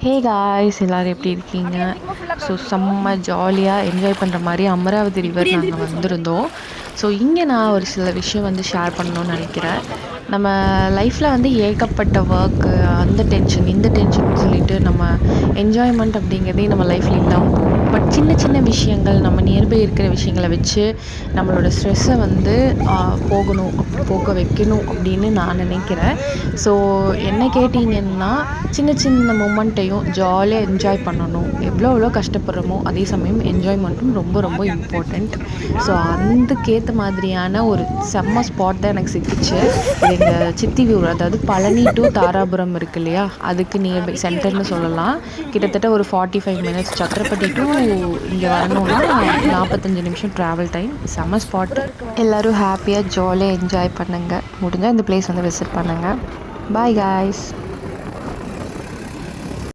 Hey guys எல்லோரும் எப்படி இருக்கீங்க? ஸோ செம்ம ஜாலியாக என்ஜாய் பண்ணுற மாதிரி அமராவதி ரிவர் நாங்கள் வந்திருந்தோம். ஸோ இங்கே நான் ஒரு சில விஷயம் ஷேர் பண்ணணும்னு நினைக்கிறேன். நம்ம லைஃப்பில் ஏகப்பட்ட ஒர்க்கு, அந்த டென்ஷன் இந்த டென்ஷன் சொல்லிட்டு நம்ம என்ஜாய்மெண்ட் அப்படிங்கிறதே நம்ம லைஃப்பில் இல்லாமல் போகும். பட் சின்ன சின்ன விஷயங்கள், நம்ம நியர்பை இருக்கிற விஷயங்களை வச்சு நம்மளோட ஸ்ட்ரெஸ்ஸை போகணும், போக்க வைக்கணும் அப்படின்னு நான் நினைக்கிறேன். ஸோ என்ன கேட்டிங்கன்னா, சின்ன சின்ன மூமெண்ட்டையும் ஜாலியாக என்ஜாய் பண்ணணும். எவ்வளோ கஷ்டப்படுறோமோ அதே சமயம் என்ஜாய்மெண்ட்டும் ரொம்ப ரொம்ப இம்பார்ட்டண்ட். ஸோ அதுக்கேற்ற மாதிரியான ஒரு செம்ம ஸ்பாட் தான் எனக்கு சிக்கிச்சு. இது எங்கள் சித்தி ஊர், அதாவது பழனி டு தாராபுரம் இருக்குது இல்லையா, அதுக்கு நியர்பை சென்டர்னு சொல்லலாம். கிட்டத்தட்ட ஒரு 45 மினிட்ஸ் சத்திரப்பட்டி டு இங்கே வரணும்னா 45 நிமிஷம் ட்ராவல் டைம். செம்ம ஸ்பாட்டு. எல்லோரும் ஹாப்பியாக ஜாலியாக என்ஜாய் பண்ணுங்கள். முடிஞ்சால் இந்த பிளேஸ் விசிட் பண்ணுங்கள். Bye guys.